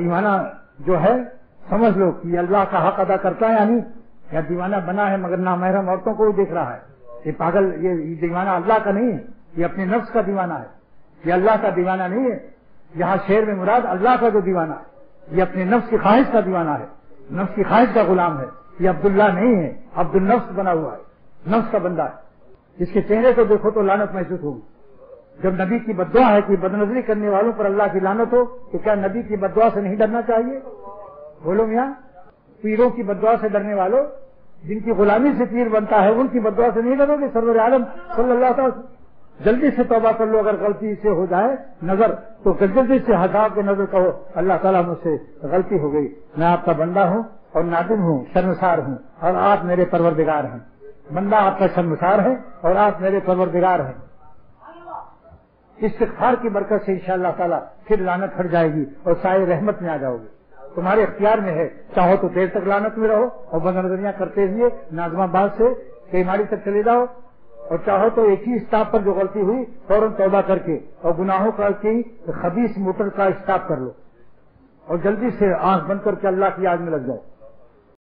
دیوانہ جو ہے سمجھ لو کہ یہ اللہ کا حق ادا کرتا ہے یا نہیں، یا دیوانہ بنا ہے مگر نامحرم عورتوں کو بھی دیکھ رہا ہے. یہ پاگل، یہ دیوانہ اللہ کا نہیں ہے، یہ اپنے نفس کا دیوانہ ہے. یہ اللہ کا دیوانہ نہیں ہے. یہاں شعر میں مراد اللہ کا جو دیوانہ ہے یہ اپنے نفس کی خواہش کا دیوانہ ہے، نفس کی خواہش کا غلام ہے. یہ عبداللہ نہیں ہے، عبد النفس بنا ہوا ہے، نفس کا بندہ ہے. اس کے چہرے کو دیکھو تو لعنت محسوس ہوگی. جب نبی کی بددعا ہے کہ بدنظری کرنے والوں پر اللہ کی لعنت ہو، تو کیا نبی کی بددعا سے نہیں ڈرنا چاہیے؟ بولو میاں، پیروں کی بددعا سے ڈرنے والوں، جن کی غلامی سے پیر بنتا ہے، ان کی بددعا سے نہیں ڈرو گے؟ سرور عالم صلی اللہ علیہ وسلم جلدی سے توبہ کر لو. اگر غلطی سے ہو جائے نظر تو جلدی سے ہٹا کے نظر کہو اللہ تعالیٰ مجھ سے غلطی ہو گئی، میں آپ کا بندہ ہوں اور نادم ہوں، شرمسار ہوں، اور آپ میرے پروردگار ہیں. بندہ آپ کا شرمسار ہے اور آپ میرے پروردگار ہیں. استغفار کی برکت سے انشاءاللہ تعالیٰ پھر لعنت ہٹ جائے گی اور سائے رحمت میں آ جاؤ گے. تمہارے اختیار میں ہے، چاہو تو دیر تک لعنت میں رہو اور بدنظریاں کرتے ہوئے ناظم آباد سے کیماڑی تک چلے جاؤ، اور چاہو تو ایک ہی اسٹاپ پر جو غلطی ہوئی فوراً توبہ کر کے اور گناہوں کا کی خبیث موٹر کا اسٹاپ کر لو اور جلدی سے آنکھ بند کر کے اللہ کی یاد میں لگ جاؤ.